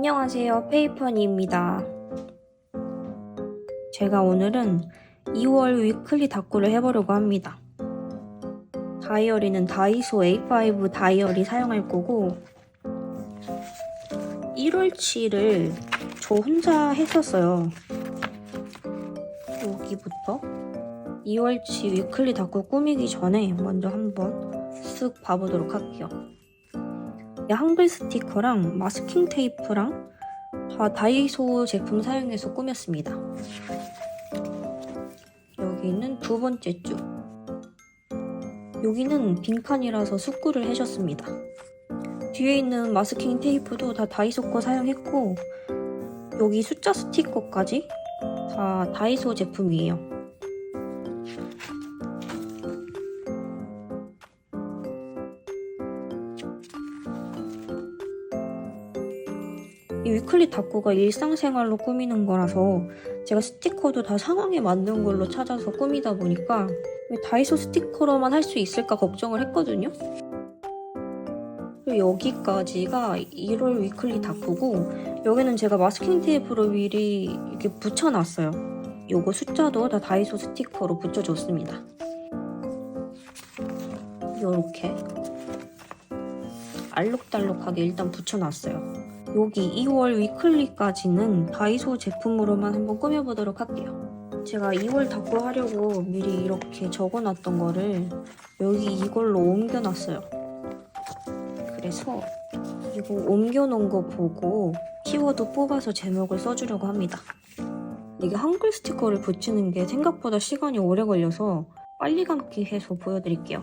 안녕하세요, 페이퍼니입니다. 제가 오늘은 2월 위클리 다꾸를 해보려고 합니다. 다이어리는 다이소 A5 다이어리 사용할 거고 1월치를 저 혼자 했었어요. 여기부터 2월치 위클리 다꾸 꾸미기 전에 먼저 한번 쓱 봐보도록 할게요. 한글 스티커랑 마스킹 테이프랑 다 다이소 제품 사용해서 꾸몄습니다. 여기는 두 번째 줄. 여기는 빈칸이라서 숙구를 해줬습니다. 뒤에 있는 마스킹 테이프도 다 다이소 거 사용했고 여기 숫자 스티커까지 다 다이소 제품이에요. 이 위클리 다꾸가 일상생활로 꾸미는 거라서 제가 스티커도 다 상황에 맞는 걸로 찾아서 꾸미다 보니까 왜 다이소 스티커로만 할 수 있을까 걱정을 했거든요. 그리고 여기까지가 1월 위클리 다꾸고 여기는 제가 마스킹 테이프로 미리 이렇게 붙여놨어요. 요거 숫자도 다 다이소 스티커로 붙여줬습니다. 요렇게 알록달록하게 일단 붙여놨어요. 여기 2월 위클리까지는 다이소 제품으로만 한번 꾸며보도록 할게요. 제가 2월 다꾸 하려고 미리 이렇게 적어놨던 거를 여기 이걸로 옮겨놨어요. 그래서 이거 옮겨놓은 거 보고 키워드 뽑아서 제목을 써주려고 합니다. 이게 한글 스티커를 붙이는 게 생각보다 시간이 오래 걸려서 빨리 감기 해서 보여드릴게요.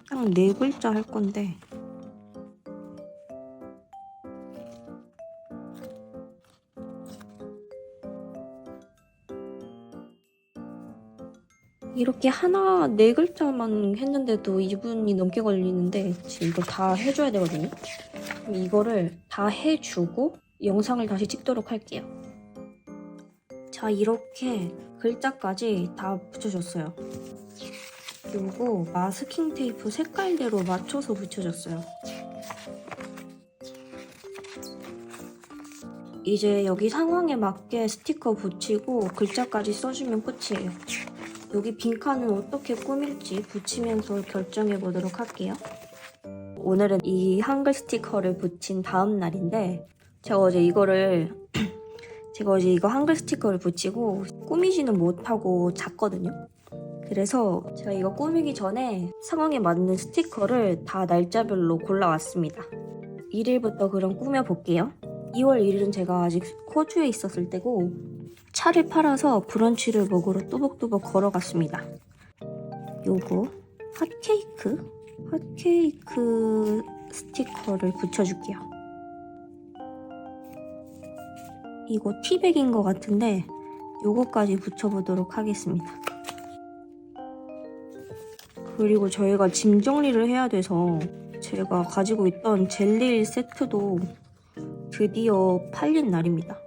딱 4글자 할 건데 이렇게 하나 4글자만 했는데도 2분이 넘게 걸리는데 지금 이걸 다 해줘야 되거든요. 그럼 이거를 다 해주고 영상을 다시 찍도록 할게요. 자, 이렇게 글자까지 다 붙여줬어요. 그리고 마스킹 테이프 색깔대로 맞춰서 붙여줬어요. 이제 여기 상황에 맞게 스티커 붙이고 글자까지 써주면 끝이에요. 여기 빈칸은 어떻게 꾸밀지 붙이면서 결정해보도록 할게요. 오늘은 이 한글 스티커를 붙인 다음 날인데 제가 어제 이거 한글 스티커를 붙이고 꾸미지는 못하고 잤거든요. 그래서 제가 이거 꾸미기 전에 상황에 맞는 스티커를 다 날짜별로 골라왔습니다. 1일부터 그럼 꾸며볼게요. 2월 1일은 제가 아직 호주에 있었을 때고 차를 팔아서 브런치를 먹으러 또박또박 걸어갔습니다. 요거 핫케이크 스티커를 붙여줄게요. 이거 티백인 것 같은데 요거까지 붙여보도록 하겠습니다. 그리고 저희가 짐 정리를 해야 돼서 제가 가지고 있던 젤리 세트도 드디어 팔린 날입니다.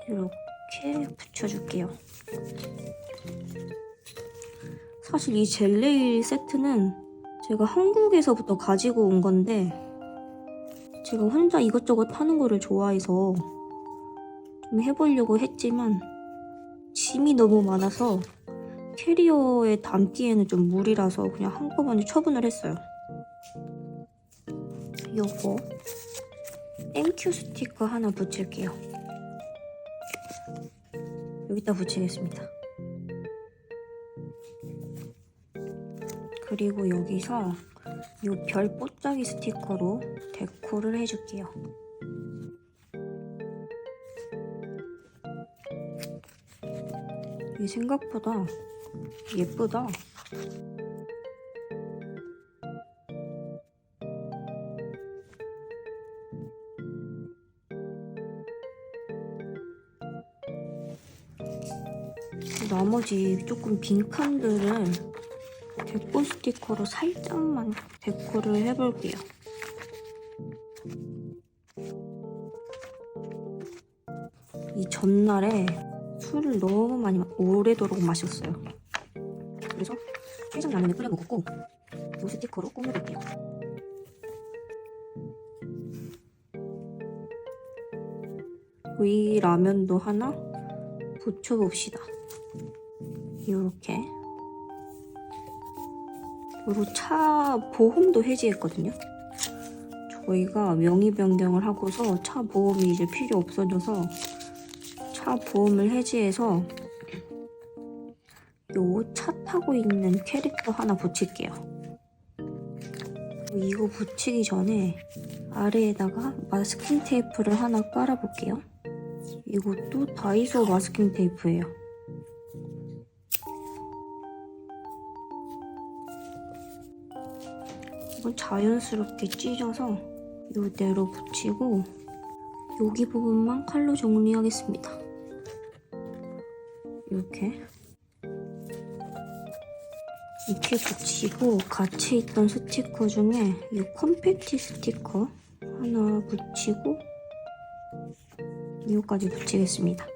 이렇게 붙여줄게요. 사실 이 젤리 세트는 제가 한국에서부터 가지고 온 건데 제가 혼자 이것저것 하는 거를 좋아해서 좀 해보려고 했지만 짐이 너무 많아서 캐리어에 담기에는 좀 무리라서 그냥 한꺼번에 처분을 했어요. 요거 땡큐 스티커 하나 붙일게요. 여기다 붙이겠습니다. 그리고 여기서 이 별 뽀짝이 스티커로 데코를 해줄게요. 이게 생각보다 예쁘다. 나머지 조금 빈칸들을 데코 스티커로 살짝만 데코를 해볼게요. 전날에 술을 너무 많이 오래도록 마셨어요. 그래서 해장 라면을 끓여 먹었고 이 스티커로 꾸며볼게요. 이 라면도 하나 붙여봅시다. 이렇게. 그리고 차 보험도 해지했거든요. 저희가 명의 변경을 하고서 차 보험이 이제 필요 없어져서 차 보험을 해지해서 요 차 타고 있는 캐릭터 하나 붙일게요. 이거 붙이기 전에 아래에다가 마스킹 테이프를 하나 깔아볼게요. 이것도 다이소 마스킹 테이프예요. 이건 자연스럽게 찢어서 이대로 붙이고 여기 부분만 칼로 정리하겠습니다. 이렇게 붙이고 같이 있던 스티커 중에 이 컴패티 스티커 하나 붙이고 이거까지 붙이겠습니다.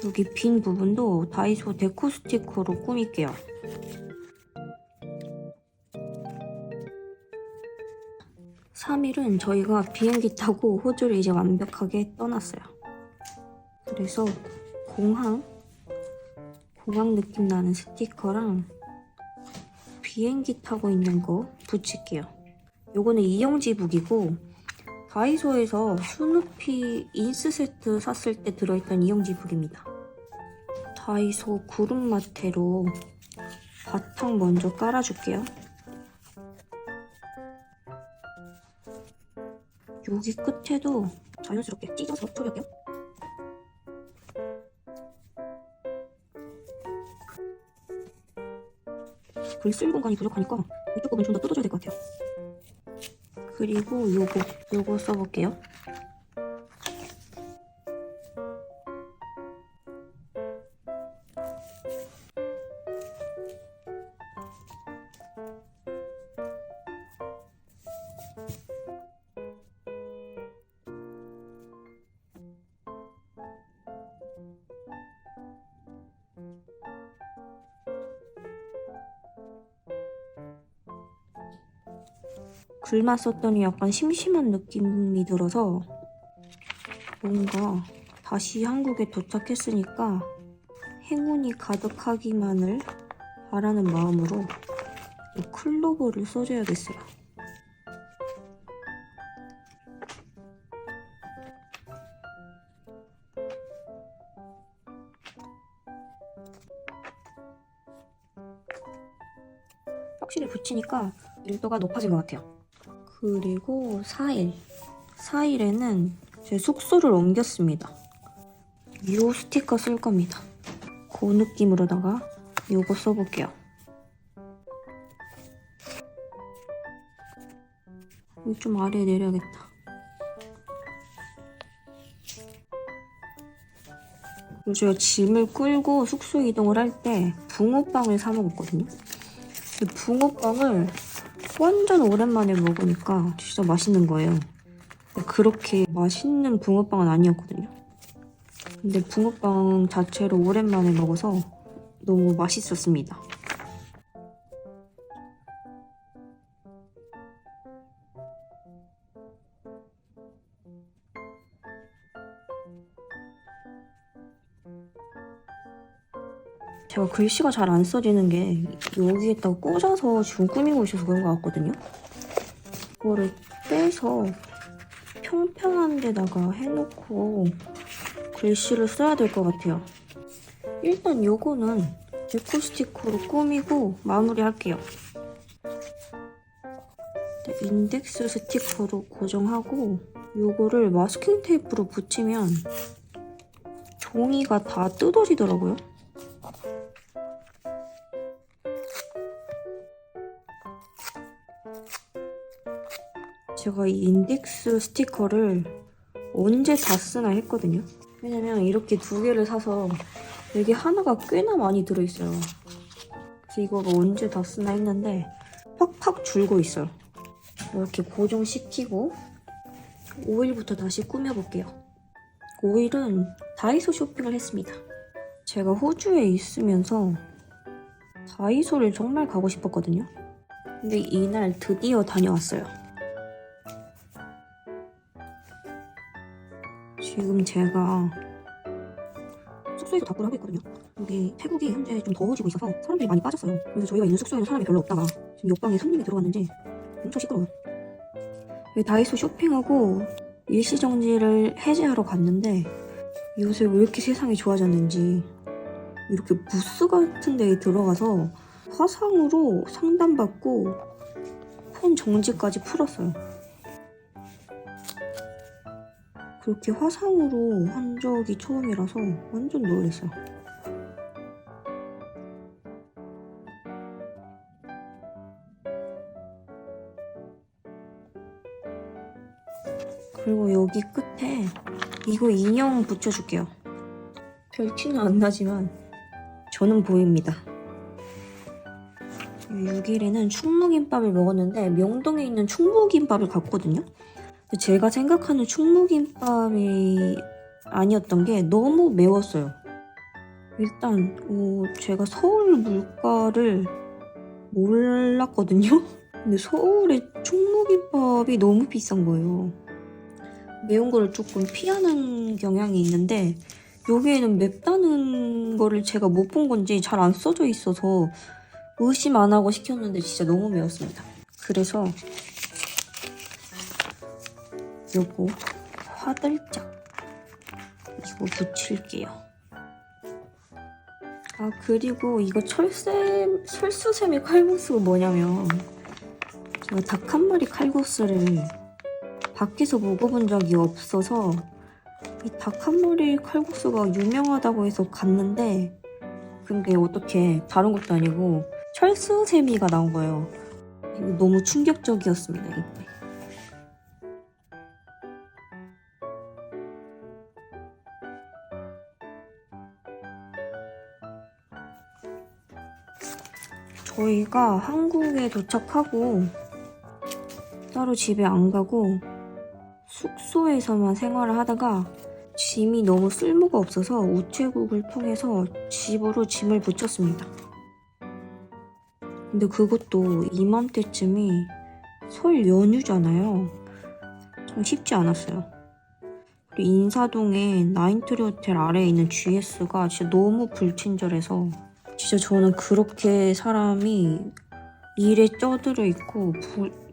여기 빈 부분도 다이소 데코 스티커로 꾸밀게요. (3일은) 저희가 비행기 타고 호주를 이제 완벽하게 떠났어요. 그래서 공항 느낌 나는 스티커랑 비행기 타고 있는 거 붙일게요. 요거는 이영지북이고 다이소에서 스누피 인스 세트 샀을 때 들어있던 이영지북입니다. 다이소 구름마테로 바탕 먼저 깔아줄게요. 여기 끝에도 자연스럽게 찢어서 처리할게요. 글 쓸 공간이 부족하니까 이쪽 부분 좀 더 뜯어줘야 될 것 같아요. 그리고 요거 써볼게요. 글만 썼더니 약간 심심한 느낌이 들어서 뭔가 다시 한국에 도착했으니까 행운이 가득하기만을 바라는 마음으로 이 클로버를 써줘야겠어요. 확실히 붙이니까 밀도가 높아진 것 같아요. 그리고 4일에는 제 숙소를 옮겼습니다. 이 스티커 쓸 겁니다. 그 느낌으로다가 이거 써볼게요. 이거 좀 아래에 내려야겠다. 그리고 제가 짐을 끌고 숙소 이동을 할 때 붕어빵을 사 먹었거든요. 근데 붕어빵을 완전 오랜만에 먹으니까 진짜 맛있는 거예요. 그렇게 맛있는 붕어빵은 아니었거든요. 근데 붕어빵 자체로 오랜만에 먹어서 너무 맛있었습니다. 제가 글씨가 잘 안 써지는 게 여기에다가 꽂아서 지금 꾸미고 있어서 그런 것 같거든요. 이거를 빼서 평평한 데다가 해놓고 글씨를 써야 될 것 같아요. 일단 요거는 데코 스티커로 꾸미고 마무리할게요. 인덱스 스티커로 고정하고 요거를 마스킹 테이프로 붙이면 종이가 다 뜯어지더라고요. 제가 이 인덱스 스티커를 언제 다 쓰나 했거든요. 왜냐면 이렇게 2개를 사서 여기 하나가 꽤나 많이 들어있어요. 그래서 이거를 언제 다 쓰나 했는데 팍팍 줄고 있어요. 이렇게 고정시키고 오일부터 다시 꾸며볼게요. 오일은 다이소 쇼핑을 했습니다. 제가 호주에 있으면서 다이소를 정말 가고 싶었거든요. 근데 이날 드디어 다녀왔어요. 지금 제가 숙소에서 다꾸를 하고 있거든요. 여기 태국이 현재 좀 더워지고 있어서 사람들이 많이 빠졌어요. 그래서 저희가 있는 숙소에는 사람이 별로 없다가 지금 옆방에 손님이 들어왔는지 엄청 시끄러워요. 여기 다이소 쇼핑하고 일시정지를 해제하러 갔는데 요새 왜 이렇게 세상이 좋아졌는지 이렇게 부스 같은 데에 들어가서 화상으로 상담받고 폰 정지까지 풀었어요. 그렇게 화상으로 한 적이 처음이라서 완전 놀랐어요. 그리고 여기 끝에 이거 인형 붙여줄게요. 별 티는 안 나지만 저는 보입니다. 6일에는 충무김밥을 먹었는데 명동에 있는 충무김밥을 갔거든요. 제가 생각하는 충무김밥이 아니었던 게 너무 매웠어요. 일단 제가 서울 물가를 몰랐거든요. 근데 서울에 충무김밥이 너무 비싼 거예요. 매운 거를 조금 피하는 경향이 있는데 여기에는 맵다는 거를 제가 못 본 건지 잘 안 써져 있어서 의심 안 하고 시켰는데 진짜 너무 매웠습니다. 그래서 요거 화들짝 이거 붙일게요. 아 그리고 이거 철수세미 칼국수가 뭐냐면 제가 닭 한 마리 칼국수를 밖에서 먹어본 적이 없어서 이 닭 한 마리 칼국수가 유명하다고 해서 갔는데 근데 어떻게 다른 것도 아니고 철수세미가 나온 거예요. 이거 너무 충격적이었습니다. 이때. 저희가 한국에 도착하고 따로 집에 안 가고 숙소에서만 생활을 하다가 짐이 너무 쓸모가 없어서 우체국을 통해서 집으로 짐을 붙였습니다. 근데 그것도 이맘때쯤이 설 연휴잖아요. 참 쉽지 않았어요. 그리고 인사동에 나인트리 호텔 아래에 있는 GS가 진짜 너무 불친절해서 진짜 저는 그렇게 사람이 일에 쩌들어 있고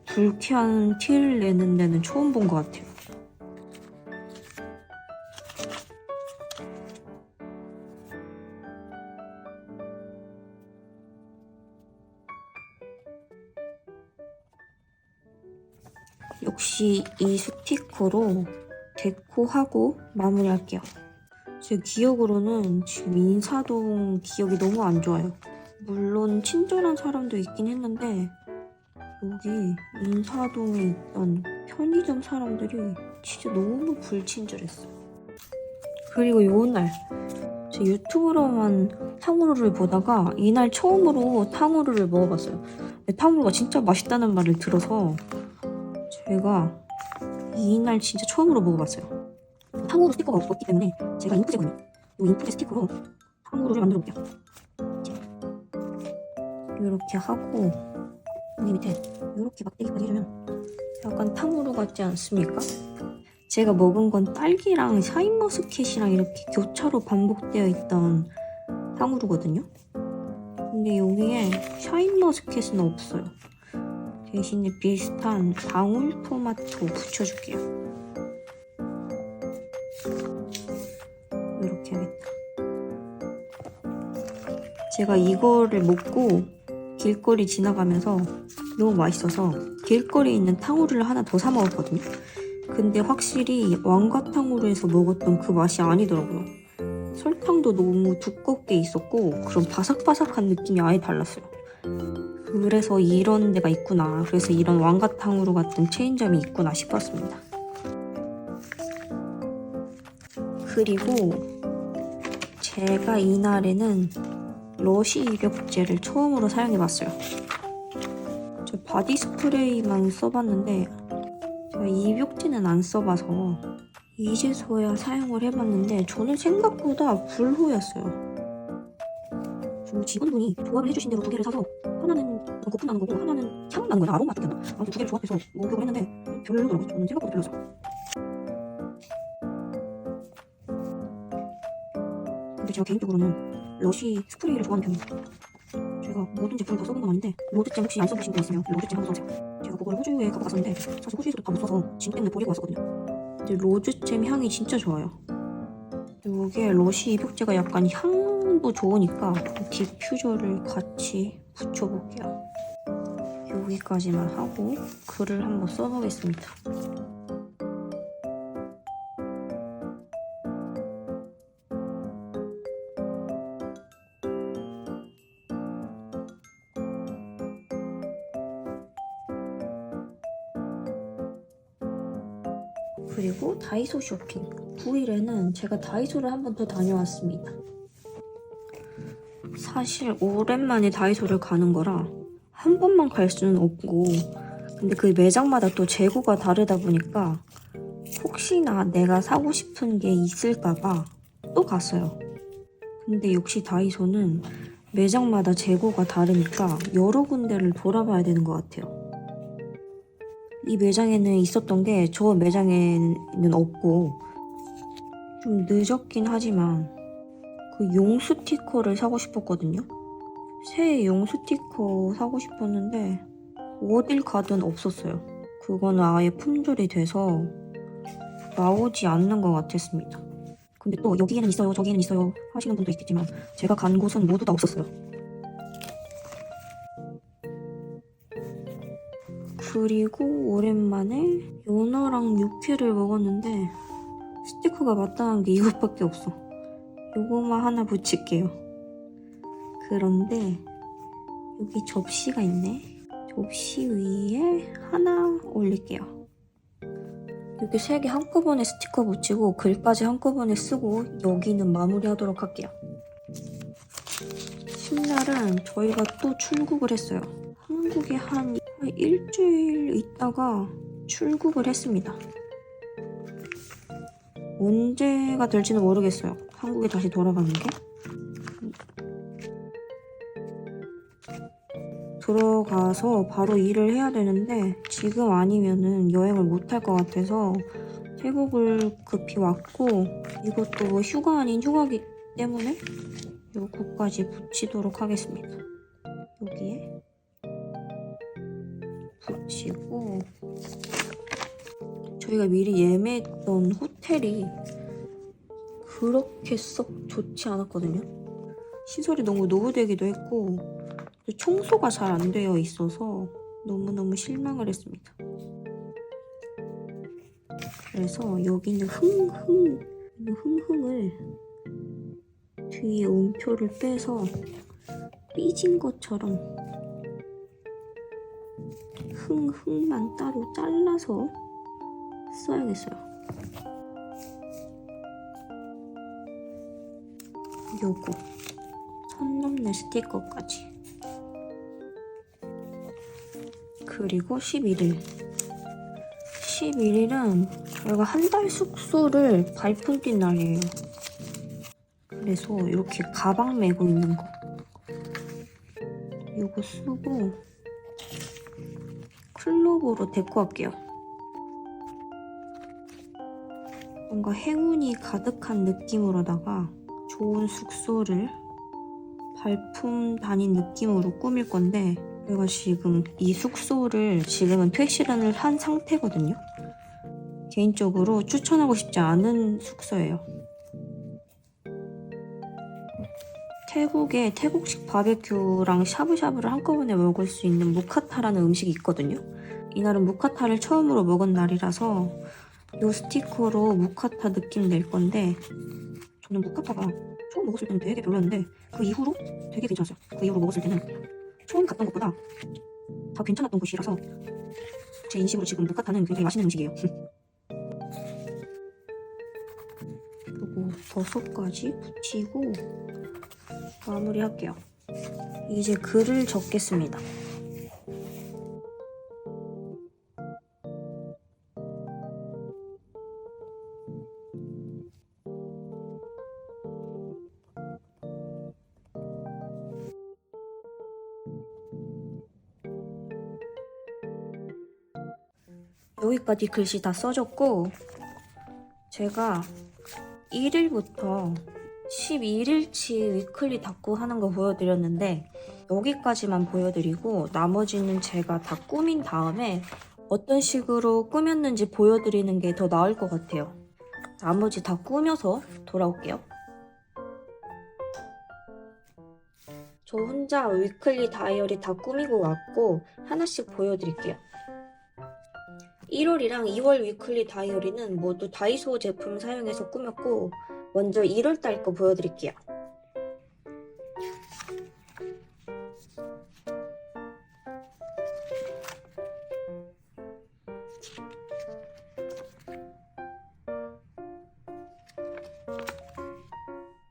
불쾌한 티를 내는 데는 처음 본 것 같아요. 역시 이 스티커로 데코하고 마무리할게요. 제 기억으로는 지금 인사동 기억이 너무 안 좋아요. 물론 친절한 사람도 있긴 했는데 여기 인사동에 있던 편의점 사람들이 진짜 너무 불친절했어요. 그리고 요날 제 유튜브로만 탕후루를 보다가 이날 처음으로 탕후루를 먹어봤어요. 탕후루가 진짜 맛있다는 말을 들어서 제가 이날 진짜 처음으로 먹어봤어요. 탕후루 스티커가 없기 때문에 제가 인프제거든요. 이 인프제 스티커로 탕후루를 만들어 볼게요. 이렇게 하고 여기 밑에 이렇게 막대기까지 해주면 약간 탕후루 같지 않습니까? 제가 먹은 건 딸기랑 샤인머스켓이랑 이렇게 교차로 반복되어 있던 탕후루거든요. 근데 여기에 샤인머스켓은 없어요. 대신에 비슷한 방울토마토 붙여줄게요. 이렇게 하겠다. 제가 이거를 먹고 길거리 지나가면서 너무 맛있어서 길거리에 있는 탕후루를 하나 더 사 먹었거든요. 근데 확실히 왕가탕후루에서 먹었던 그 맛이 아니더라고요. 설탕도 너무 두껍게 있었고 그런 바삭바삭한 느낌이 아예 달랐어요. 그래서 이런 데가 있구나. 그래서 이런 왕가탕후루 같은 체인점이 있구나 싶었습니다. 그리고 제가 이날에는 러쉬 입욕제를 처음으로 사용해봤어요. 저 바디 스프레이만 써봤는데 제가 입욕제는 안 써봐서 이제서야 사용을 해봤는데 저는 생각보다 불호였어요. 저 직원분이 조합을 해주신 대로 2개를 사서 하나는 거품 나는 거고 하나는 향 나는 거야. 아로마 같은 거. 아무튼 2개를 조합해서 목욕을 했는데 별로더라고요. 저는 생각보다 별로였어. 근데 제가 개인적으로는 러쉬 스프레이를 좋아하는 편이에요. 제가 모든 제품을 다 써본 건 아닌데 로즈잼 혹시 안 써보신 분 있으면 로즈잼 한번 써보세요. 제가 그걸 호주에 갖고 갔었는데 사실 호주에서도 다 못 써서 짐 때문에 버리고 왔었거든요. 근데 로즈잼 향이 진짜 좋아요. 이게 러쉬 입욕제가 약간 향도 좋으니까 디퓨저를 같이 붙여볼게요. 여기까지만 하고 글을 한번 써보겠습니다. 그리고 다이소 쇼핑 9일에는 제가 다이소를 한 번 더 다녀왔습니다. 사실 오랜만에 다이소를 가는 거라 한 번만 갈 수는 없고 근데 그 매장마다 또 재고가 다르다 보니까 혹시나 내가 사고 싶은 게 있을까봐 또 갔어요. 근데 역시 다이소는 매장마다 재고가 다르니까 여러 군데를 돌아봐야 되는 것 같아요. 이 매장에는 있었던 게 저 매장에는 없고 좀 늦었긴 하지만 그 용 스티커를 사고 싶었거든요. 새해 용 스티커 사고 싶었는데 어딜 가든 없었어요. 그거는 아예 품절이 돼서 나오지 않는 것 같았습니다. 근데 또 여기에는 있어요 저기에는 있어요 하시는 분도 있겠지만 제가 간 곳은 모두 다 없었어요. 그리고 오랜만에 연어랑 육회를 먹었는데 스티커가 마땅한 게 이것밖에 없어. 요거만 하나 붙일게요. 그런데 여기 접시가 있네. 접시 위에 하나 올릴게요. 이렇게 3개 한꺼번에 스티커 붙이고 글까지 한꺼번에 쓰고 여기는 마무리하도록 할게요. 신날은 저희가 또 출국을 했어요. 한국에 한 일주일 있다가 출국을 했습니다. 언제가 될지는 모르겠어요. 한국에 다시 돌아가는 게. 들어가서 바로 일을 해야 되는데 지금 아니면은 여행을 못 할 것 같아서 태국을 급히 왔고 이것도 뭐 휴가 아닌 휴가기 때문에 요거까지 붙이도록 하겠습니다. 여기에 붙이고 저희가 미리 예매했던 호텔이 그렇게 썩 좋지 않았거든요. 시설이 너무 노후되기도 했고 청소가 잘 안 되어 있어서 너무너무 실망을 했습니다. 그래서 여기는 흥흥을 뒤에 음표를 빼서 삐진 것처럼 흥만 따로 잘라서 써야겠어요. 요거 선 넘는 스티커까지. 그리고 11일 11일은 저희가 한 달 숙소를 발품 뛴 날이에요. 그래서 이렇게 가방 메고 있는 거 요거 쓰고 클럽으로 데리고 갈게요. 뭔가 행운이 가득한 느낌으로다가 좋은 숙소를 발품 다닌 느낌으로 꾸밀 건데 제가 지금 이 숙소를 지금은 퇴실을 한 상태거든요. 개인적으로 추천하고 싶지 않은 숙소예요. 태국에 태국식 바베큐랑 샤브샤브를 한꺼번에 먹을 수 있는 무카타라는 음식이 있거든요. 이날은 무카타를 처음으로 먹은 날이라서 이 스티커로 무카타 느낌 낼 건데 저는 무카타가 처음 먹었을 때는 되게 별로였는데 그 이후로 되게 괜찮았어요. 그 이후로 먹었을 때는 처음 갔던 것보다 다 괜찮았던 곳이라서 제 인식으로 지금 무카타는 굉장히 맛있는 음식이에요. 그리고 버섯까지 붙이고 마무리할게요. 이제 글을 적겠습니다. 여기까지 글씨 다 써졌고, 제가 1일부터 11일치 위클리 닦고 하는 거 보여드렸는데 여기까지만 보여드리고 나머지는 제가 다 꾸민 다음에 어떤 식으로 꾸몄는지 보여드리는 게 더 나을 것 같아요. 나머지 다 꾸며서 돌아올게요. 저 혼자 위클리 다이어리 다 꾸미고 왔고 하나씩 보여드릴게요. 1월이랑 2월 위클리 다이어리는 모두 다이소 제품 사용해서 꾸몄고 먼저 1월달 거 보여드릴게요.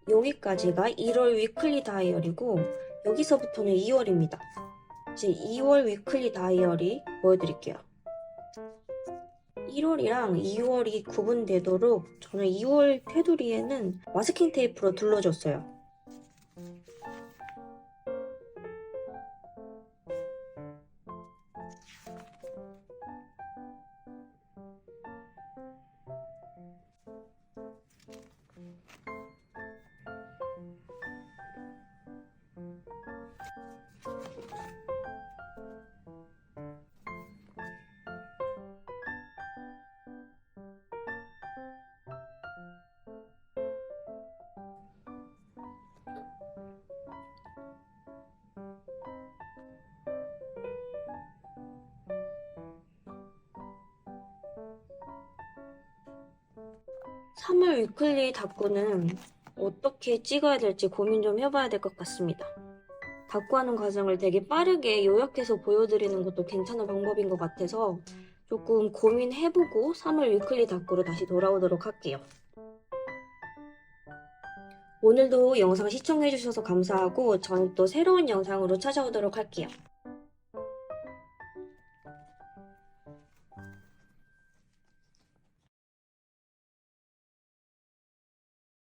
여기까지가 1월 위클리 다이어리고 여기서부터는 2월입니다. 이제 2월 위클리 다이어리 보여드릴게요. 1월이랑 2월이 구분되도록 저는 2월 테두리에는 마스킹 테이프로 둘러줬어요. 삼월 위클리 닦고는 어떻게 찍어야 될지 고민 좀 해봐야 될 것 같습니다. 닦고 하는 과정을 되게 빠르게 요약해서 보여드리는 것도 괜찮은 방법인 것 같아서 조금 고민해보고 3월 위클리 닦고로 다시 돌아오도록 할게요. 오늘도 영상 시청해주셔서 감사하고 저는 또 새로운 영상으로 찾아오도록 할게요.